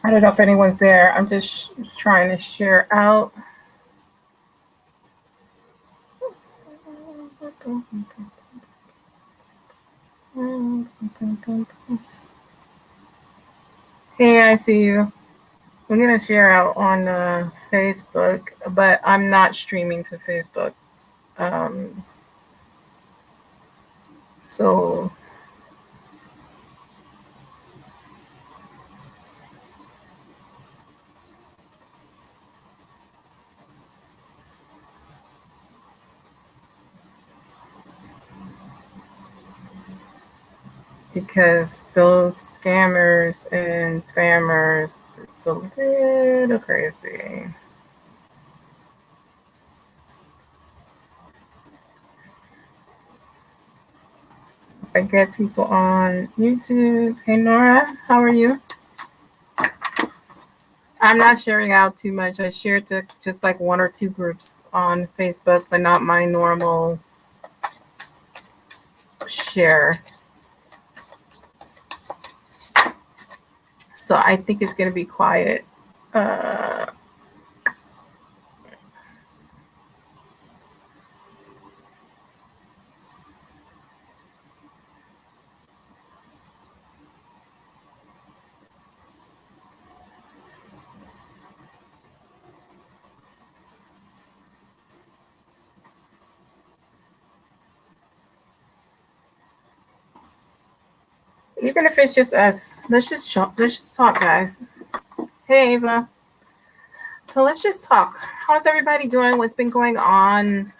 I don't know if anyone's there. I'm just trying to share out. Hey, I see you. I'm going to share out on Facebook, but I'm not streaming to Facebook. Um, so because those scammers and spammers, it's a little crazy. I get people on YouTube. Hey Nora, how are you? I'm not sharing out too much. I share to just like one or two groups on Facebook, but not my normal share. So I think it's going to be quiet. Even if it's just us, let's just talk, guys. Hey Ava. So let's just talk. How's everybody doing? What's been going on?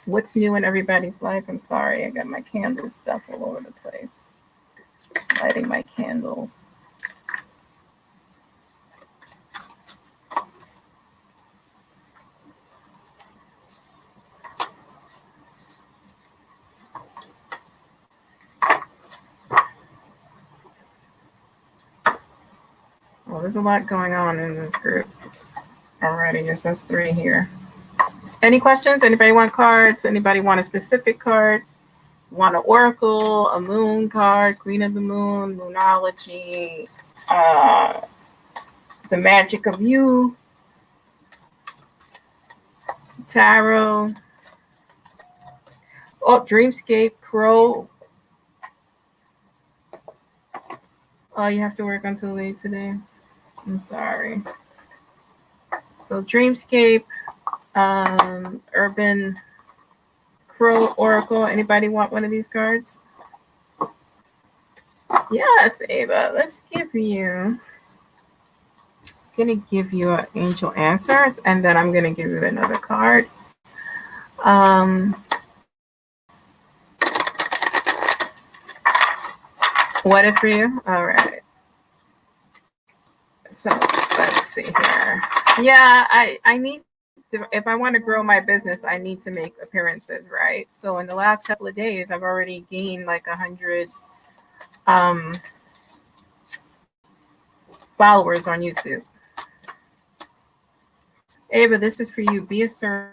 What's new in everybody's life? I'm sorry, I got my candle stuff all over the place. Just lighting my candles. Well, there's a lot going on in this group already. Just us three here. Any questions? Anybody want cards? Anybody want a specific card? Want an oracle, a moon card, queen of the moon, moonology, the magic of you, tarot, dreamscape, crow. Oh, you have to work until late today. I'm sorry. So dreamscape, urban, crow, oracle. Anybody want one of these cards? Yes, Ava. Let's give you. Gonna give you an angel answers, and then I'm gonna give you another card. What if for you? All right. So let's see here. Yeah, I need to, if I want to grow my business, I need to make appearances, right? So in the last couple of days, I've already gained like 100 followers on YouTube. Ava, this is for you. Be assertive.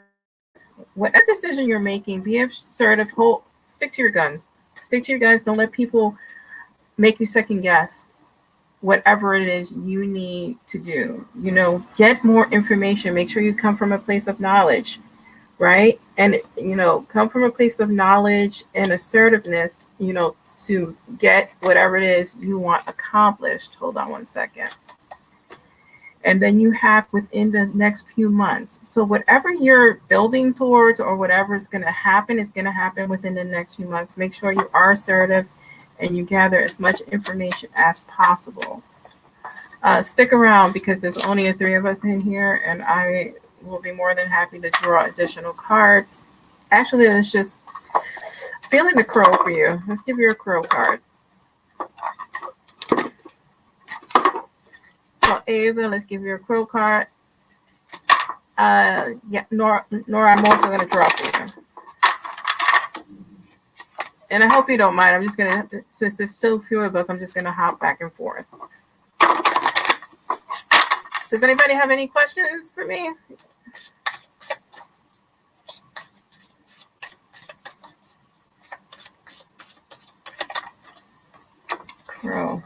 Whatever decision you're making, be assertive. Stick to your guns. Stick to your guns. Don't let people make you second guess whatever it is you need to do. Get more information. Make sure you come from a place of knowledge, right? And, come from a place of knowledge and assertiveness, to get whatever it is you want accomplished. Hold on one second. And then you have within the next few months. So whatever you're building towards or whatever is going to happen is going to happen within the next few months. Make sure you are assertive and you gather as much information as possible. Stick around because there's only 3 of us in here, and I will be more than happy to draw additional cards. Actually, let's just feeling the crow for you. Let's give you a crow card. So Ava, let's give you a crow card. Yeah, Nora, I'm also going to draw for you. And I hope you don't mind. I'm just going to, since there's still a few of us, I'm just going to hop back and forth. Does anybody have any questions for me? Crow.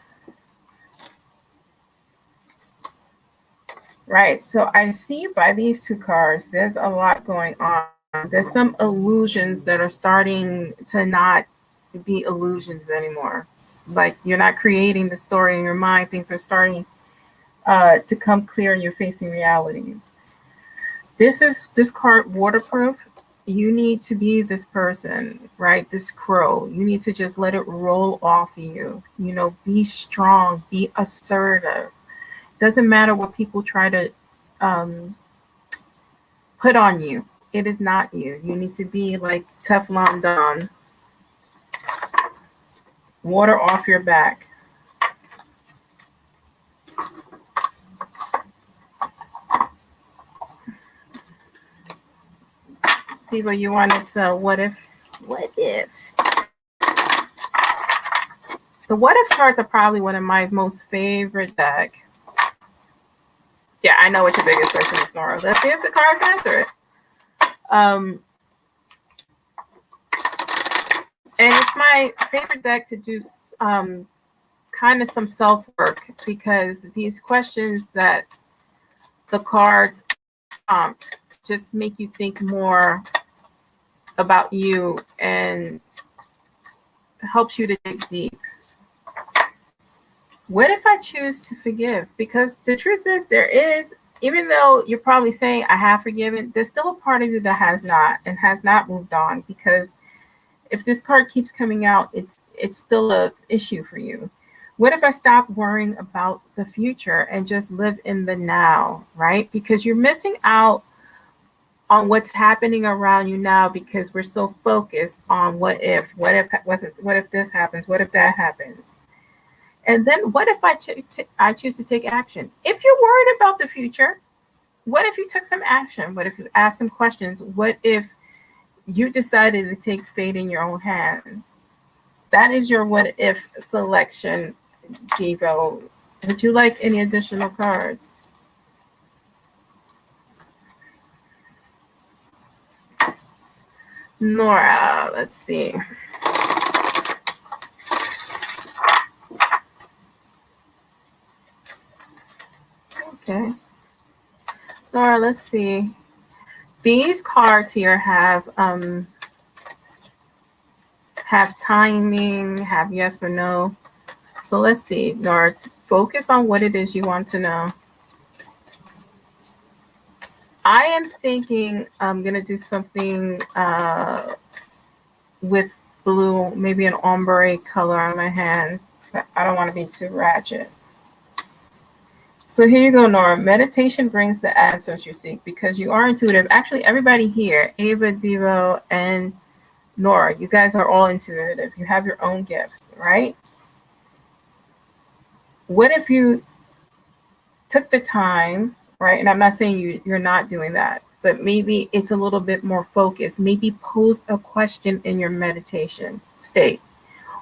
Right, so I see by these 2 cards, there's a lot going on. There's some illusions that are starting to not be illusions anymore. Like you're not creating the story in your mind. Things are starting to come clear and you're facing realities. This card waterproof. You need to be this person, right? This crow. You need to just let it roll off of you. Be strong, be assertive. Doesn't matter what people try to put on you. It is not you. You need to be like Teflon Don. Water off your back. Diva, you wanted to what if? The what if cards are probably one of my most favorite deck. Yeah, I know what your biggest question is, Nora. Let's see if the cards answer it. And it's my favorite deck to do kind of some self-work because these questions that the cards prompt just make you think more about you and helps you to dig deep. What if I choose to forgive? Because the truth is, there is, even though you're probably saying I have forgiven, there's still a part of you that has not and has not moved on. Because if this card keeps coming out, it's still an issue for you. What if I stop worrying about the future and just live in the now, right? Because you're missing out on what's happening around you now because we're so focused on what if this happens, what if that happens. And then what if I choose to take action? If you're worried about the future, what if you took some action? What if you asked some questions? What if you decided to take fate in your own hands? That is your what if selection, Devo. Would you like any additional cards? Nora, let's see. Okay. Laura, let's see. These cards here have timing, have yes or no. So let's see, Laura, focus on what it is you want to know. I am thinking I'm going to do something with blue, maybe an ombre color on my hands. But I don't want to be too ratchet. So here you go, Nora. Meditation brings the answers you seek because you are intuitive. Actually, everybody here, Ava, Devo, and Nora, you guys are all intuitive. You have your own gifts, right? What if you took the time, right? And I'm not saying you're not doing that, but maybe it's a little bit more focused. Maybe pose a question in your meditation state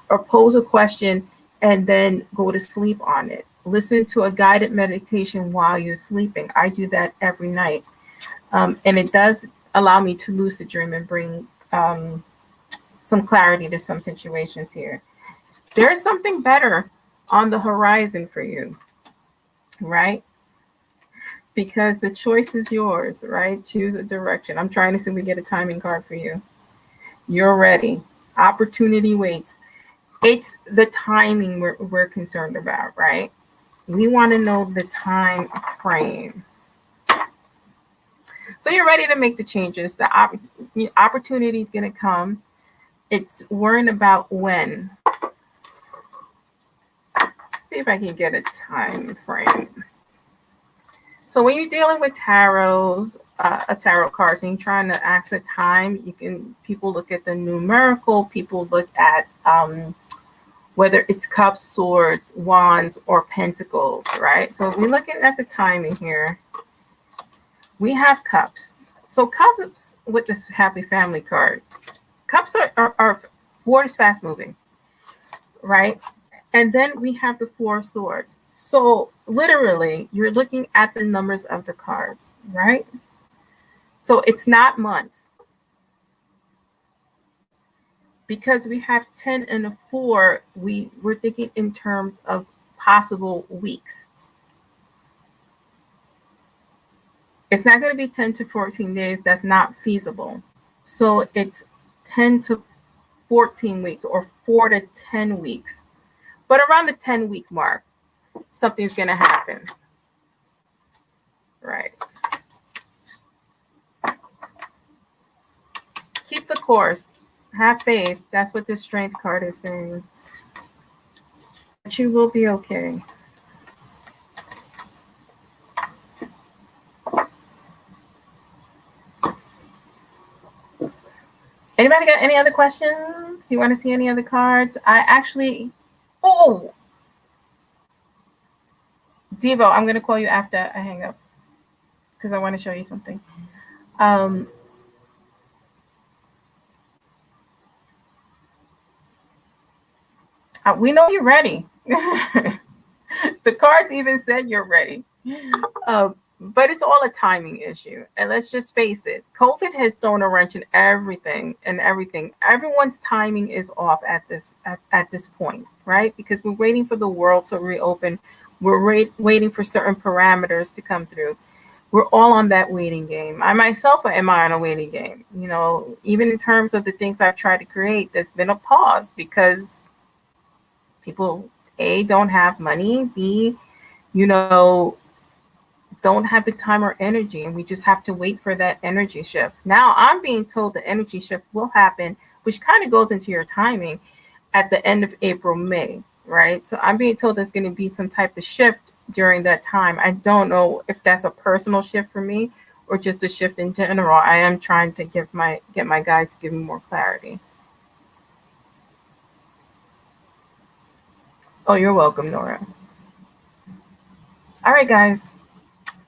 or pose a question and then go to sleep on it. Listen to a guided meditation while you're sleeping. I do that every night. And it does allow me to lucid dream and bring some clarity to some situations here. There's something better on the horizon for you, right? Because the choice is yours, right? Choose a direction. I'm trying to see if we get a timing card for you. You're ready. Opportunity waits. It's the timing we're concerned about, right? We want to know the time frame. So you're ready to make the changes. The opportunity is going to come. It's worrying about when. See if I can get a time frame. So when you're dealing with tarots, a tarot cards, and you're trying to ask a time, people look at the numerical, people look at whether it's cups, swords, wands, or pentacles, right? So we're looking at the timing here. We have cups. So cups with this happy family card. Cups are water is fast moving, right? And then we have the four swords. So literally, you're looking at the numbers of the cards, right? So it's not months. Because we have 10 and a 4, we're thinking in terms of possible weeks. It's not going to be 10 to 14 days. That's not feasible. So it's 10 to 14 weeks or 4 to 10 weeks. But around the 10-week mark, something's going to happen. Right. Keep the course. Have faith. That's what this strength card is saying. But you will be okay. Anybody got any other questions? You want to see any other cards? Devo, I'm going to call you after I hang up because I want to show you something. We know you're ready. The cards even said you're ready. But it's all a timing issue. And let's just face it. COVID has thrown a wrench in everything. Everyone's timing is off at this point, right? Because we're waiting for the world to reopen. We're waiting for certain parameters to come through. We're all on that waiting game. I myself am on a waiting game. You know, even in terms of the things I've tried to create, there's been a pause because people, A, don't have money, B, don't have the time or energy, and we just have to wait for that energy shift. Now I'm being told the energy shift will happen, which kind of goes into your timing at the end of April, May, right? So I'm being told there's going to be some type of shift during that time. I don't know if that's a personal shift for me or just a shift in general. I am trying to get my guides to give me more clarity. Oh, you're welcome, Nora. All right, guys.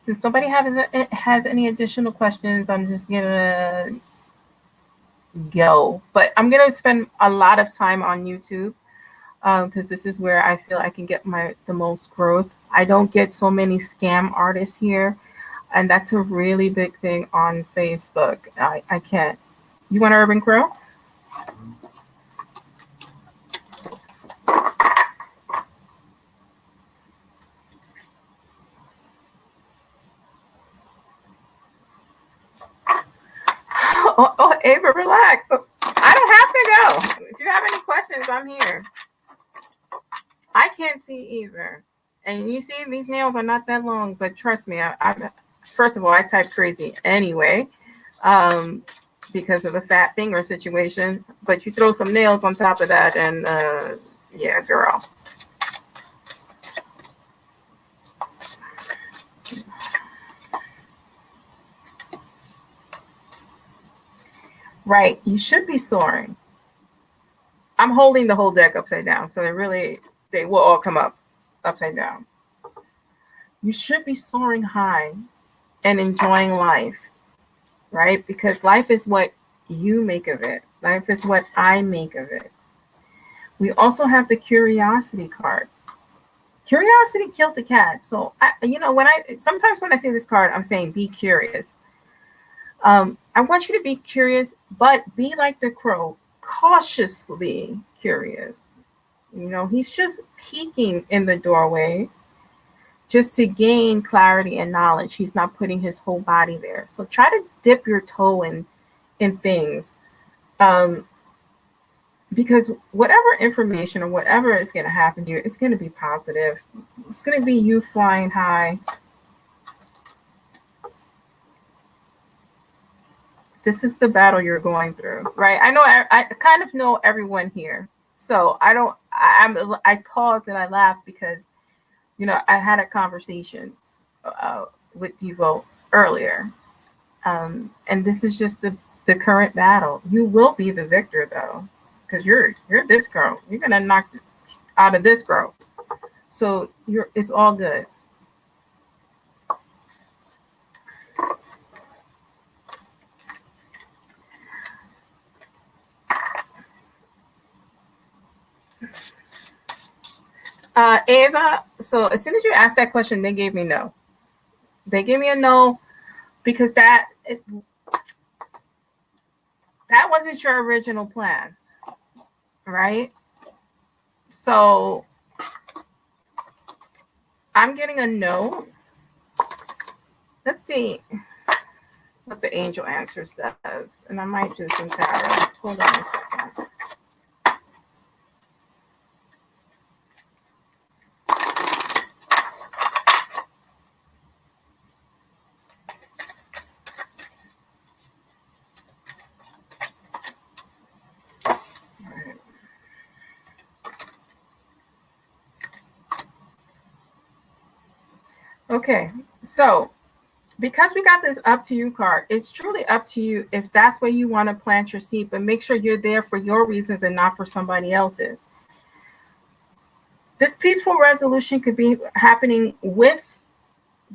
Since nobody has any additional questions, I'm just gonna go. But I'm gonna spend a lot of time on YouTube because this is where I feel I can get the most growth. I don't get so many scam artists here, and that's a really big thing on Facebook. I can't. You want Urban Crow? Oh, Ava, relax. I don't have to go. If you have any questions, I'm here. I can't see either. And you see, these nails are not that long, but trust me, I first of all, I type crazy anyway because of the fat finger situation. But you throw some nails on top of that, and yeah, girl. Right, you should be soaring. I'm holding the whole deck upside down, so they will all come up upside down. You should be soaring high and enjoying life, right? Because life is what you make of it. Life is what I make of it. We also have the curiosity card. Curiosity killed the cat. So, sometimes when I see this card, I'm saying be curious. I want you to be curious, but be like the crow. cautiously curious. You know, he's just peeking in the doorway just to gain clarity and knowledge. He's not putting his whole body there. So try to dip your toe in things. Because whatever information or whatever is going to happen to you, it's going to be positive. It's going to be you flying high. This is the battle you're going through, right? I know I kind of know everyone here. So I paused and I laughed because, you know, I had a conversation with Devo earlier. And this is just the current battle. You will be the victor though, because you're this girl. You're gonna knock out of this girl. So it's all good. Ava, so as soon as you asked that question, they gave me no. They gave me a no because that wasn't your original plan, right? So I'm getting a no. Let's see what the angel answer says. And I might do some tarot. Hold on a second. Okay, so because we got this up to you card, it's truly up to you if that's where you want to plant your seed, but make sure you're there for your reasons and not for somebody else's. This peaceful resolution could be happening with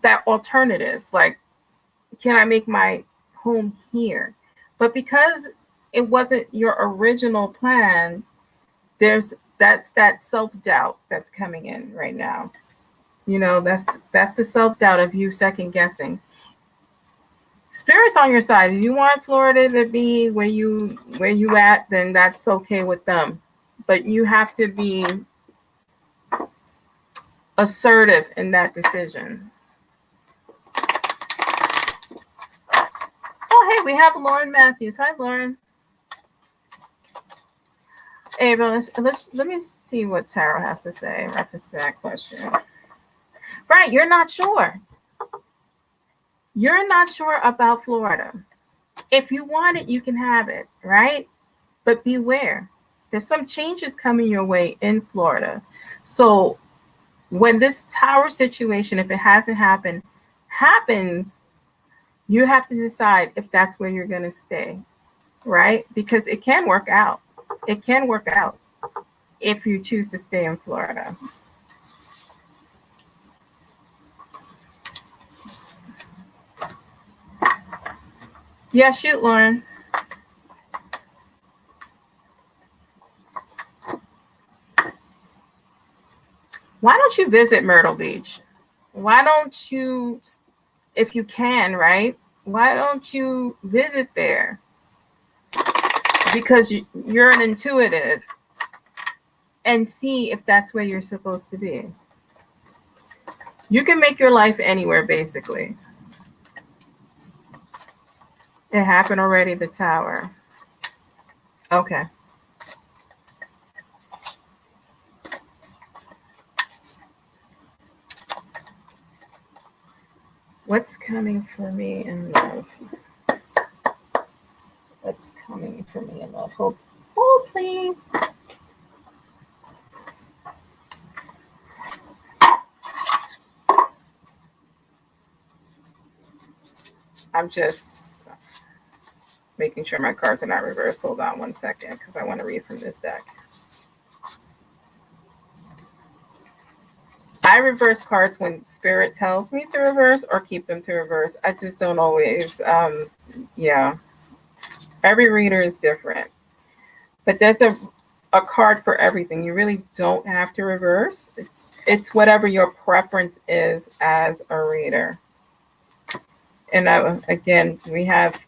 that alternative, like, can I make my home here? But because it wasn't your original plan, that's that self-doubt that's coming in right now. You know, that's the self-doubt of you second guessing. Spirit's on your side. If you want Florida to be where you at, then that's okay with them. But you have to be assertive in that decision. Oh, hey, we have Lauren Matthews. Hi, Lauren. Ava, let me see what Tarot has to say in reference to that question. Right, you're not sure. You're not sure about Florida. If you want it, you can have it, right? But beware. There's some changes coming your way in Florida. So when this tower situation, if it hasn't happened, happens, you have to decide if that's where you're going to stay, right? Because it can work out. It can work out if you choose to stay in Florida. Yeah, shoot, Lauren. Why don't you visit Myrtle Beach? Why don't you, if you can, right? Why don't you visit there? Because you're an intuitive, and see if that's where you're supposed to be. You can make your life anywhere, basically. It happened already, the tower. Okay. What's coming for me in love? What's coming for me in love? Hold, please. I'm just making sure my cards are not reversed. Hold on one second, because I want to read from this deck. I reverse cards when Spirit tells me to reverse, or keep them to reverse. I just don't always, yeah. Every reader is different. But there's a card for everything. You really don't have to reverse. It's whatever your preference is as a reader. And again, we have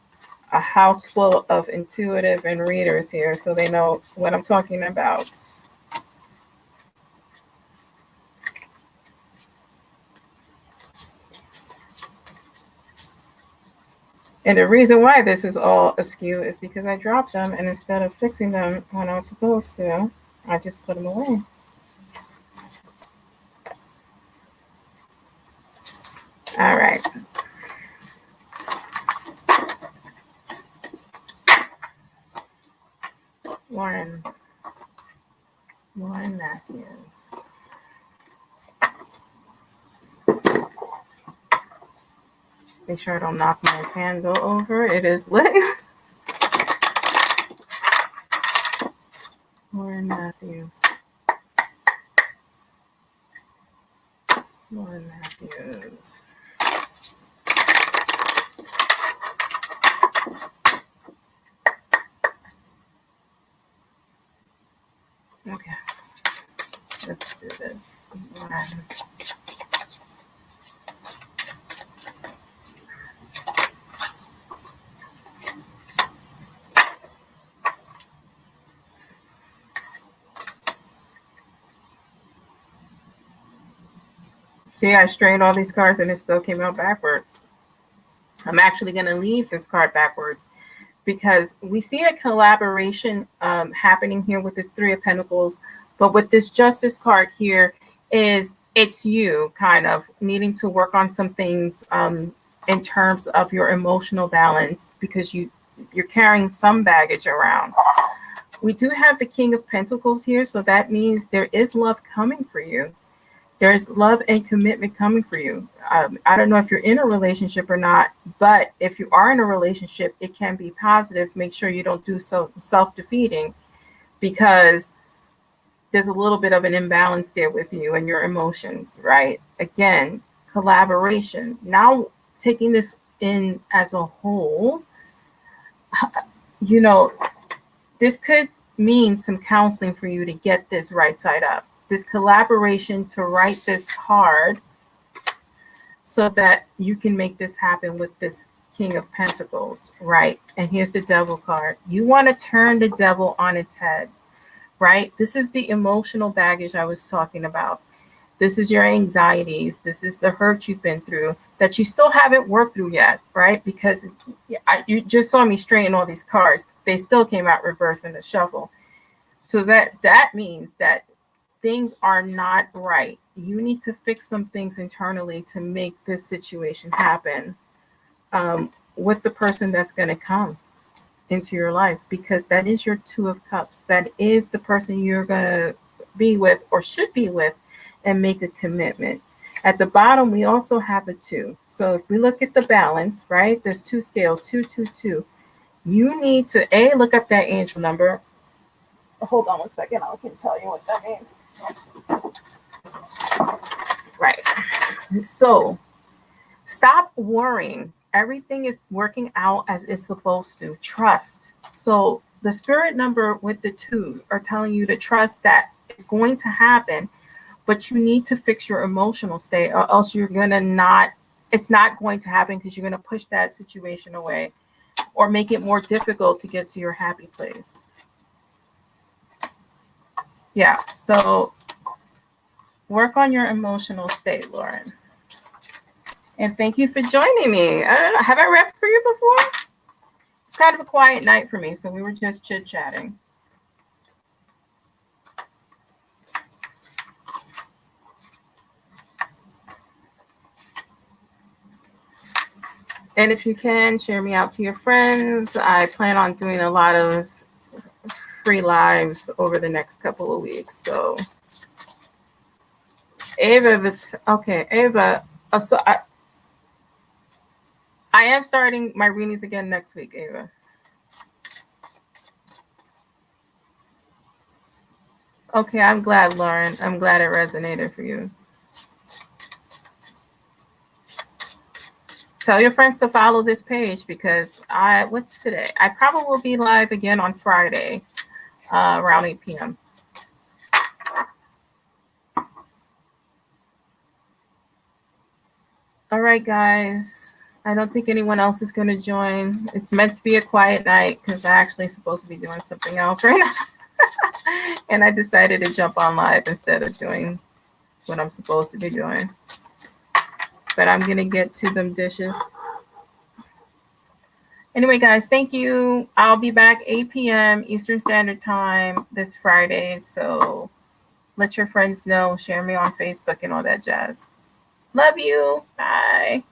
a house full of intuitive and readers here, so they know what I'm talking about. And the reason why this is all askew is because I dropped them, and instead of fixing them when I was supposed to, I just put them away. All right. Lauren Matthews. Make sure I don't knock my candle over. It is lit. Lauren Matthews. Lauren Matthews. Okay. Let's do this. See, I straightened all these cards and it still came out backwards. I'm actually going to leave this card backwards because we see a collaboration happening here with the Three of Pentacles. But with this Justice card here it's you kind of needing to work on some things in terms of your emotional balance because you're carrying some baggage around. We do have the King of Pentacles here, so that means there is love coming for you. There's love and commitment coming for you. I don't know if you're in a relationship or not, but if you are in a relationship, it can be positive. Make sure you don't do self-defeating because there's a little bit of an imbalance there with you and your emotions, right? Again, collaboration. Now, taking this in as a whole, this could mean some counseling for you to get this right side up. This collaboration to write this card so that you can make this happen with this King of Pentacles, right? And here's the Devil card. You want to turn the devil on its head, right? This is the emotional baggage I was talking about. This is your anxieties. This is the hurt you've been through that you still haven't worked through yet, right? Because you just saw me straighten all these cards. They still came out reverse in the shuffle. So that means that things are not right. You need to fix some things internally to make this situation happen with the person that's going to come into your life, because that is your Two of Cups. That is the person you're going to be with or should be with and make a commitment. At the bottom, we also have a 2. So if we look at the balance, right, there's 2 scales, 2, 2, 2. You need to, look up that angel number. Hold on one second. I can tell you what that means. Right. So stop worrying. Everything is working out as it's supposed to. Trust. So the spirit number with the 2s are telling you to trust that it's going to happen, but you need to fix your emotional state or else it's not going to happen because you're going to push that situation away or make it more difficult to get to your happy place. Yeah, so work on your emotional state, Lauren. And thank you for joining me. I don't know, have I read for you before? It's kind of a quiet night for me, so we were just chit-chatting. And if you can, share me out to your friends. I plan on doing a lot of free lives over the next couple of weeks. So Ava, Ava, so I am starting my readings again next week, Ava. Okay, I'm glad, Lauren. I'm glad it resonated for you. Tell your friends to follow this page because what's today? I probably will be live again on Friday around 8 p.m. All right, guys. I don't think anyone else is going to join. It's meant to be a quiet night because I'm actually supposed to be doing something else right now. And I decided to jump on live instead of doing what I'm supposed to be doing. But I'm going to get to them dishes. Anyway, guys, thank you. I'll be back 8 p.m. Eastern Standard Time this Friday. So let your friends know. Share me on Facebook and all that jazz. Love you. Bye.